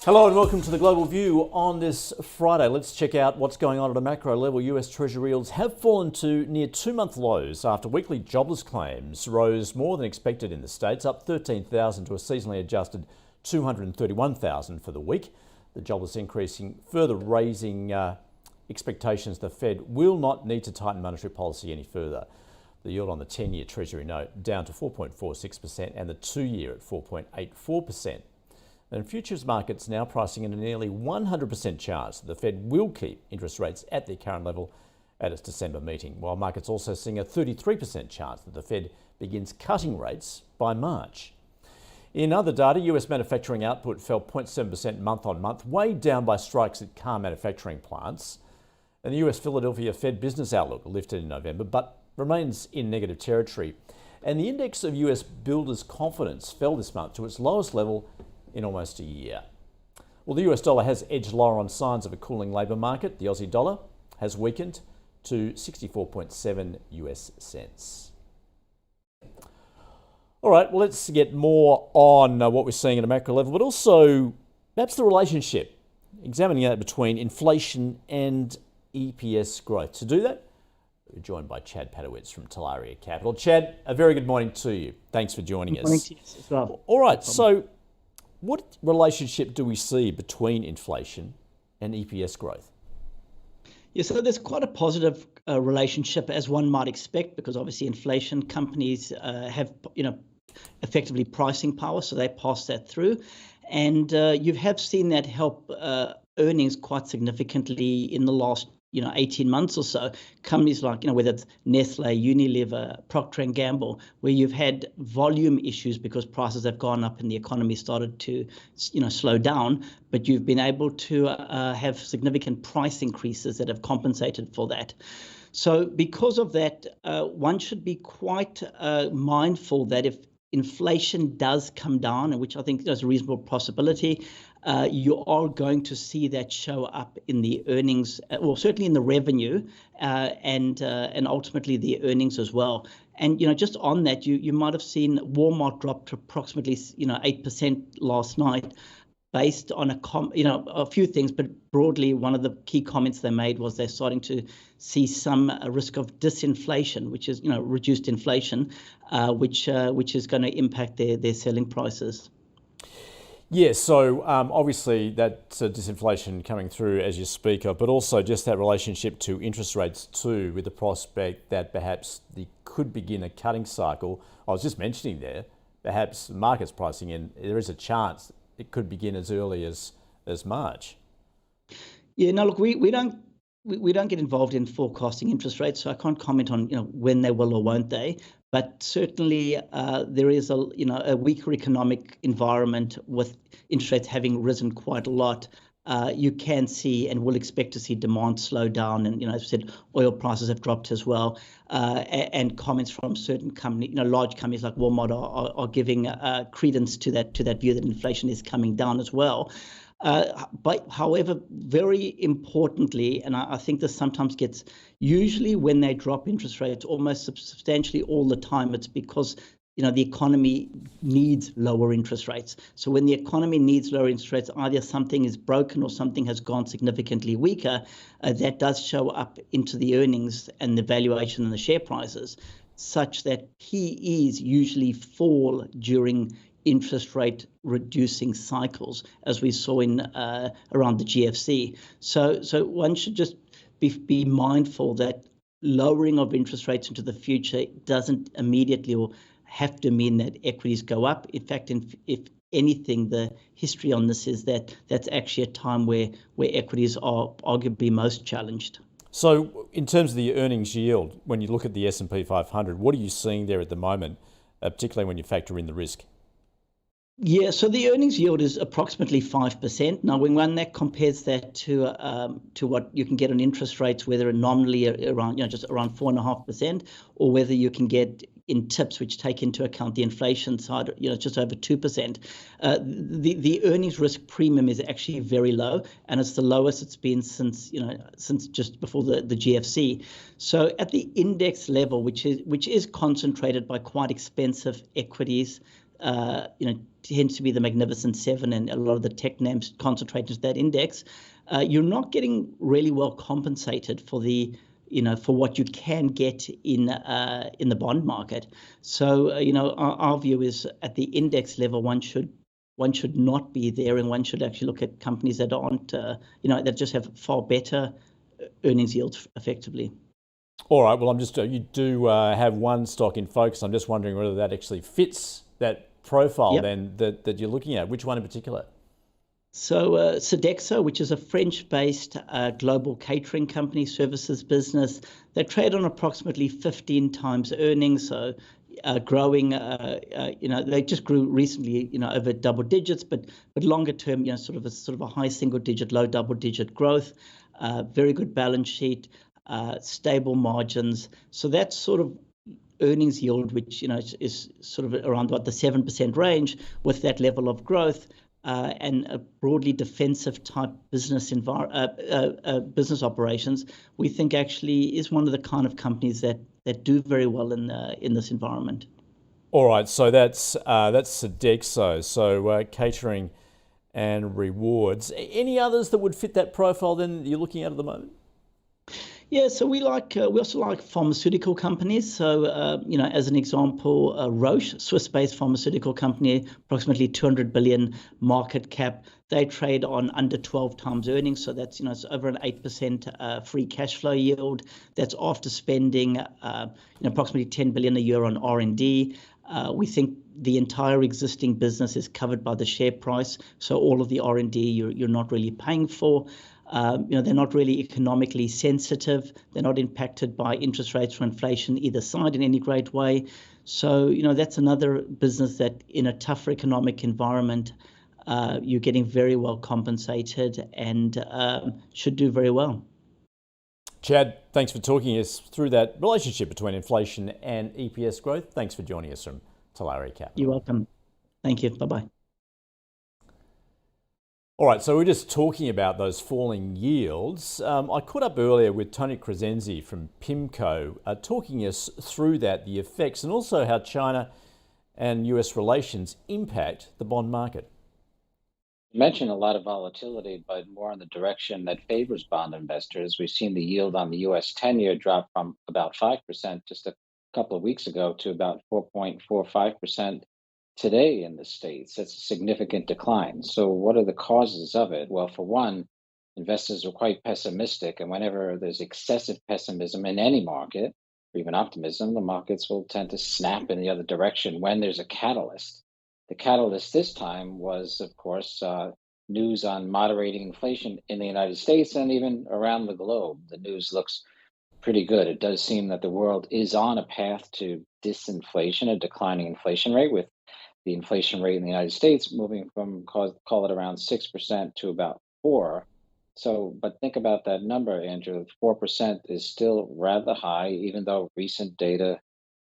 Hello and welcome to the Global View on this Friday. Let's check out what's going on at a macro level. US Treasury yields have fallen to near two-month lows after weekly jobless claims rose more than expected in the States, up 13,000 to a seasonally adjusted 231,000 for the week. The jobless increasing, further raising expectations the Fed will not need to tighten monetary policy any further. The yield on the 10-year Treasury note down to 4.46% and the 2-year at 4.84%. And futures markets now pricing in a nearly 100% chance that the Fed will keep interest rates at their current level at its December meeting, while markets also seeing a 33% chance that the Fed begins cutting rates by March. In other data, US manufacturing output fell 0.7% month on month, weighed down by strikes at car manufacturing plants. And the US Philadelphia Fed business outlook lifted in November, but remains in negative territory. And the index of US builders' confidence fell this month to its lowest level in almost a year. Well, the US dollar has edged lower on signs of a cooling labour market. The Aussie dollar has weakened to 64.7 US cents. All right, well, let's get more on what we're seeing at a macro level, but also perhaps the relationship, examining that between inflation and EPS growth. To do that, we're joined by Chad Padowitz from Talaria Capital. Chad, a very good morning to you. Thanks for joining us. Good morning to you as well. All right, so what relationship do we see between inflation and EPS growth? Yeah, so there's quite a positive relationship, as one might expect, because obviously inflation companies have, effectively pricing power, so they pass that through, and you have seen that help earnings quite significantly in the last 18 months or so. Companies like, whether it's Nestle, Unilever, Procter & Gamble, where you've had volume issues because prices have gone up and the economy started to, slow down, but you've been able to have significant price increases that have compensated for that. So because of that, one should be quite mindful that if inflation does come down, and which I think is a reasonable possibility, you are going to see that show up in the earnings, well, certainly in the revenue, and ultimately the earnings as well. And just on that, you might have seen Walmart drop to approximately 8% last night, based on a few things, but broadly one of the key comments they made was they're starting to see some risk of disinflation, which is reduced inflation, which is going to impact their selling prices. Yeah, so obviously that's disinflation coming through as you speak of, but also just that relationship to interest rates too, with the prospect that perhaps they could begin a cutting cycle. I was just mentioning there, perhaps markets pricing in, there is a chance it could begin as early as March. Yeah, no, look, we don't get involved in forecasting interest rates, so I can't comment on when they will or won't they. But certainly there is a weaker economic environment with interest rates having risen quite a lot. You can see and will expect to see demand slow down, and as I said, oil prices have dropped as well. And comments from certain companies, large companies like Walmart are giving credence to that view that inflation is coming down as well. But however, very importantly, and I think this sometimes gets, usually when they drop interest rates almost substantially all the time, it's because the economy needs lower interest rates. So when the economy needs lower interest rates, either something is broken or something has gone significantly weaker, that does show up into the earnings and the valuation and the share prices, such that PEs usually fall during interest rate reducing cycles, as we saw in around the GFC. So one should just be mindful that lowering of interest rates into the future doesn't immediately or have to mean that equities go up. In fact, if anything, the history on this is that that's actually a time where equities are arguably most challenged. So in terms of the earnings yield, when you look at the S&P 500, what are you seeing there at the moment, particularly when you factor in the risk? Yeah, so the earnings yield is approximately 5%. Now, when one that compares that to what you can get on interest rates, whether nominally around just around 4.5%, or whether you can get in tips, which take into account the inflation side, just over 2%. The earnings risk premium is actually very low, and it's the lowest it's been since just before the GFC. So at the index level, which is concentrated by quite expensive equities, tends to be the Magnificent Seven, and a lot of the tech names concentrated into that index, you're not getting really well compensated for for what you can get in the bond market. So our view is at the index level, one should not be there, and one should actually look at companies that aren't that just have far better earnings yields effectively. All right. Well, you do have one stock in focus. I'm just wondering whether that actually fits that profile. Yep. Then that you're looking at. Which one in particular? So Sodexo, which is a French-based global catering company, services business, they trade on approximately 15 times earnings. So growing, they just grew recently, over double digits, but longer term, sort of a high single-digit, low double-digit growth. Very good balance sheet, stable margins. So that's sort of earnings yield, which is sort of around the 7% range with that level of growth. And a broadly defensive type business business operations, we think actually is one of the kind of companies that do very well in this environment. All right, so that's Sodexo, so catering and rewards. Any others that would fit that profile then you're looking at the moment? Yeah, so we also like pharmaceutical companies. So, as an example, Roche, Swiss-based pharmaceutical company, approximately 200 billion market cap. They trade on under 12 times earnings. So that's, it's over an 8% free cash flow yield. That's after spending, approximately 10 billion a year on R&D. We think the entire existing business is covered by the share price. So all of the R&D you're not really paying for. They're not really economically sensitive. They're not impacted by interest rates or inflation either side in any great way. So, that's another business that in a tougher economic environment, you're getting very well compensated and should do very well. Chad, thanks for talking us through that relationship between inflation and EPS growth. Thanks for joining us from Talaria Capital. You're welcome. Thank you. Bye-bye. All right, so we're just talking about those falling yields. I caught up earlier with Tony Crescenzi from PIMCO, talking us through that, the effects, and also how China and US relations impact the bond market. You mentioned a lot of volatility, but more in the direction that favors bond investors. We've seen the yield on the US 10-year drop from about 5% just a couple of weeks ago to about 4.45% today in the States. That's a significant decline. So what are the causes of it? Well, for one, investors are quite pessimistic. And whenever there's excessive pessimism in any market, or even optimism, the markets will tend to snap in the other direction when there's a catalyst. The catalyst this time was, of course, news on moderating inflation in the United States and even around the globe. The news looks pretty good. It does seem that the world is on a path to disinflation, a declining inflation rate, with the inflation rate in the United States moving from call it around 6% to about 4%. So, but think about that number, Andrew. 4% is still rather high, even though recent data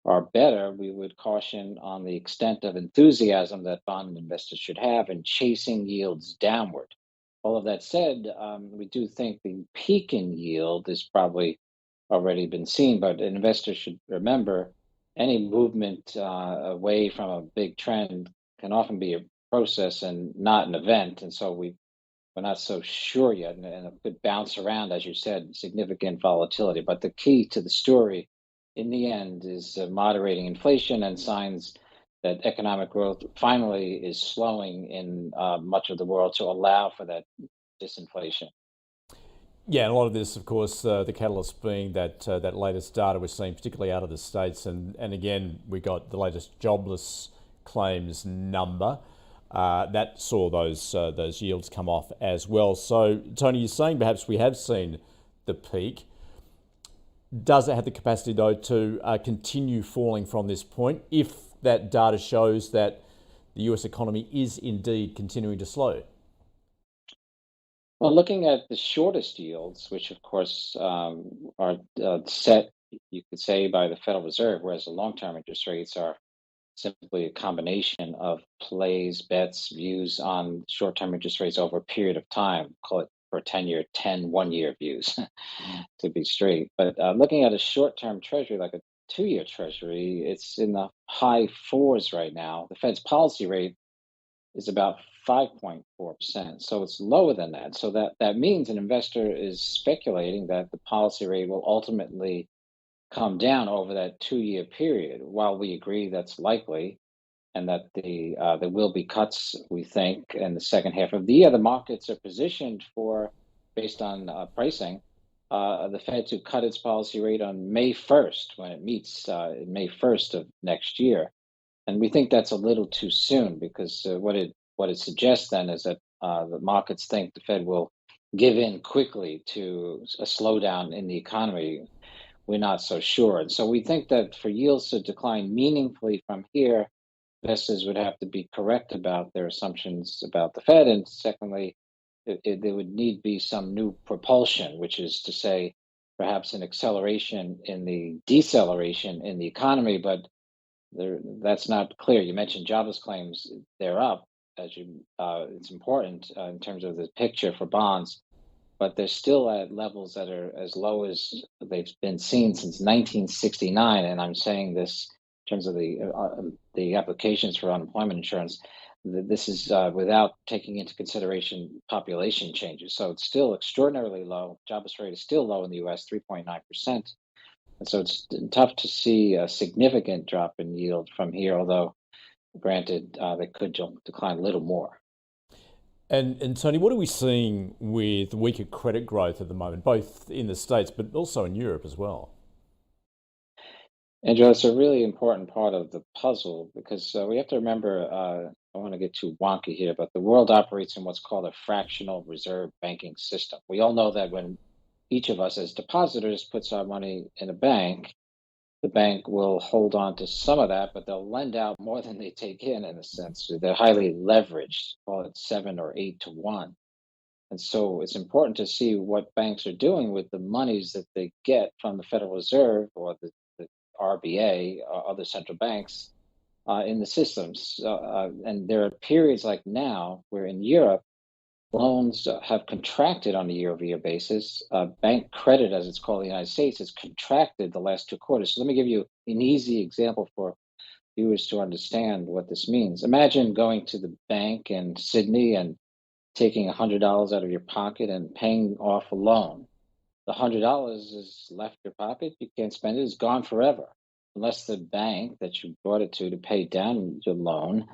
are better. We would caution on the extent of enthusiasm that bond investors should have in chasing yields downward. All of that said, we do think the peak in yield is probably already been seen, but investors should remember any movement away from a big trend can often be a process and not an event. And so we're not so sure yet, and it could bounce around, as you said, significant volatility. But the key to the story in the end is moderating inflation and signs that economic growth finally is slowing in much of the world to allow for that disinflation. Yeah, and a lot of this, of course, the catalyst being that latest data we're seeing, particularly out of the States. And again, we got the latest jobless claims number. That saw those yields come off as well. So, Tony, you're saying perhaps we have seen the peak. Does it have the capacity, though, to continue falling from this point if that data shows that the US economy is indeed continuing to slow? Well, looking at the shortest yields, which of course are set, you could say, by the Federal Reserve, whereas the long-term interest rates are simply a combination of plays, bets, views on short-term interest rates over a period of time, call it for 10-year, 10 one-year views to be straight. But looking at a short-term treasury like a two-year Treasury, it's in the high fours right now. The Fed's policy rate is about 5.4%. So it's lower than that. So that means an investor is speculating that the policy rate will ultimately come down over that two-year period. While we agree that's likely and that there will be cuts, we think, in the second half of the year, the markets are positioned for, based on pricing, the Fed to cut its policy rate on May 1st when it meets May 1st of next year. And we think that's a little too soon because what it suggests then is that the markets think the Fed will give in quickly to a slowdown in the economy. We're not so sure. And so we think that for yields to decline meaningfully from here, investors would have to be correct about their assumptions about the Fed. And secondly, there would need to be some new propulsion, which is to say, perhaps an acceleration in the deceleration in the economy, but that's not clear. You mentioned jobless claims; they're up. It's important in terms of the picture for bonds, but they're still at levels that are as low as they've been seen since 1969. And I'm saying this in terms of the applications for unemployment insurance. This is without taking into consideration population changes. So it's still extraordinarily low. Jobless rate is still low in the U.S., 3.9%. And so it's tough to see a significant drop in yield from here, although granted, they could decline a little more. And Tony, what are we seeing with weaker credit growth at the moment, both in the States but also in Europe as well? And Joe, it's a really important part of the puzzle because we have to remember, I don't want to get too wonky here, but the world operates in what's called a fractional reserve banking system. We all know that when each of us as depositors puts our money in a bank, the bank will hold on to some of that, but they'll lend out more than they take in a sense. So they're highly leveraged, call it 7 or 8 to 1. And so it's important to see what banks are doing with the monies that they get from the Federal Reserve or the RBA or other central banks in the systems. And there are periods like now where in Europe, loans have contracted on a year-over-year basis. Bank credit, as it's called in the United States, has contracted the last 2 quarters. So let me give you an easy example for viewers to understand what this means. Imagine going to the bank in Sydney and taking $100 out of your pocket and paying off a loan. The $100 is left your pocket. You can't spend it. It's gone forever, unless the bank that you brought it to pay down your loan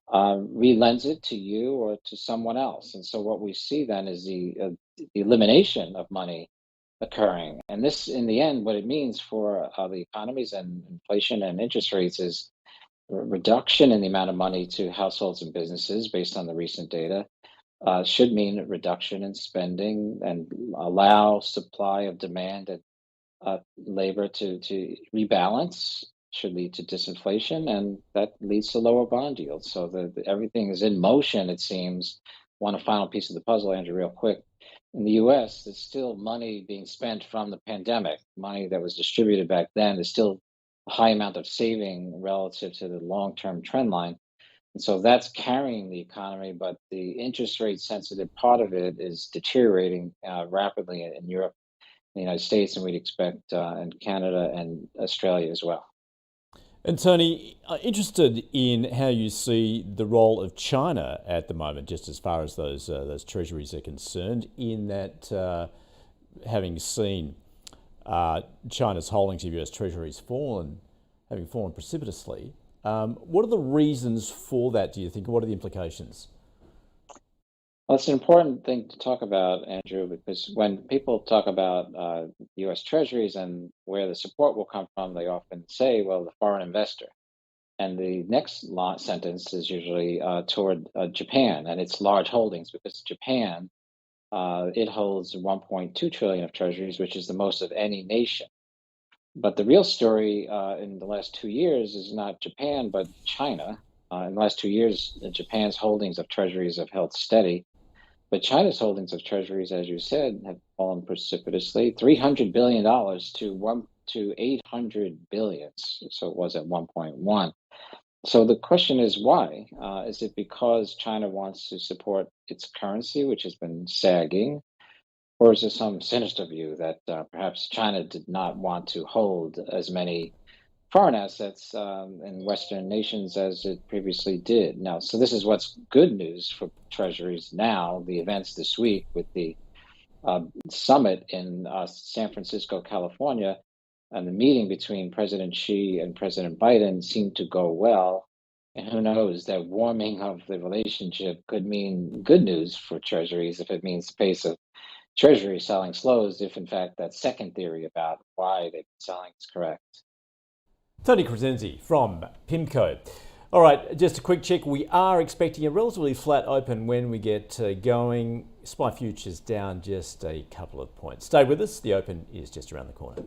relends it to you or to someone else. And so what we see then is the elimination of money occurring. And this, in the end, what it means for the economies and inflation and interest rates is a reduction in the amount of money to households and businesses based on the recent data. Should mean a reduction in spending and allow supply of demand and labor to rebalance, should lead to disinflation, and that leads to lower bond yields. So everything is in motion, it seems. One final piece of the puzzle, Andrew, real quick. In the US, there's still money being spent from the pandemic, money that was distributed back then. There's still a high amount of saving relative to the long-term trend line. And so that's carrying the economy, but the interest rate sensitive part of it is deteriorating rapidly in Europe, the United States, and we'd expect in Canada and Australia as well. And Tony, interested in how you see the role of China at the moment, just as far as those treasuries are concerned, in that having seen China's holdings of US treasuries having fallen precipitously. What are the reasons for that, do you think? What are the implications? Well, it's an important thing to talk about, Andrew, because when people talk about U.S. Treasuries and where the support will come from, they often say, well, the foreign investor. And the next sentence is usually toward Japan and its large holdings, because Japan, it holds 1.2 trillion of treasuries, which is the most of any nation. But the real story in the last 2 years is not Japan, but China. In the last 2 years, Japan's holdings of treasuries have held steady. But China's holdings of treasuries, as you said, have fallen precipitously, $300 billion to 800 billion. So it was at 1.1. So the question is why? Is it because China wants to support its currency, which has been sagging? Or is there some sinister view that perhaps China did not want to hold as many foreign assets in Western nations as it previously did. Now, so this is what's good news for treasuries now, the events this week with the summit in San Francisco, California, and the meeting between President Xi and President Biden seemed to go well. And who knows, that warming of the relationship could mean good news for treasuries if it means the pace of treasury selling slows, if in fact that second theory about why they've been selling is correct. Tony Crescenzi from PIMCO. All right, just a quick check. We are expecting a relatively flat open when we get going. SPI futures down just a couple of points. Stay with us. The open is just around the corner.